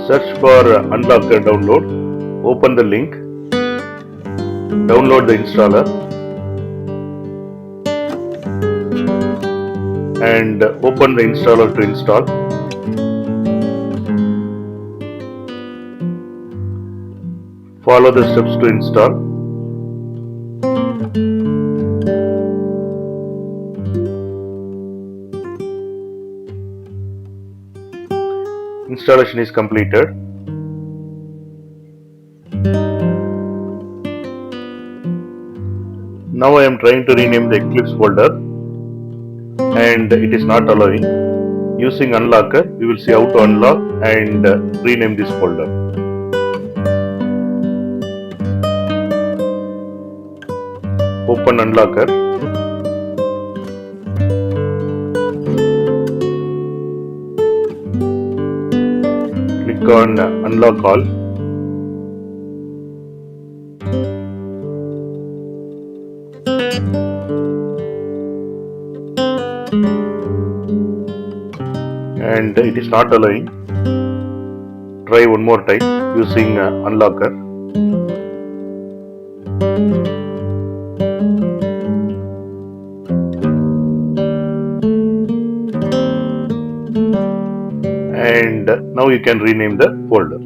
Search for Unlocker download, open the link, download the installer and open the installer to install. Follow the steps to install. Installation is completed. Now I am trying to rename the Eclipse folder and it is not allowing. Using Unlocker, we will see how to unlock and rename this folder. Open Unlocker. Click on Unlock All. And it is not allowing. Try one more time using Unlocker. And now you can rename the folder.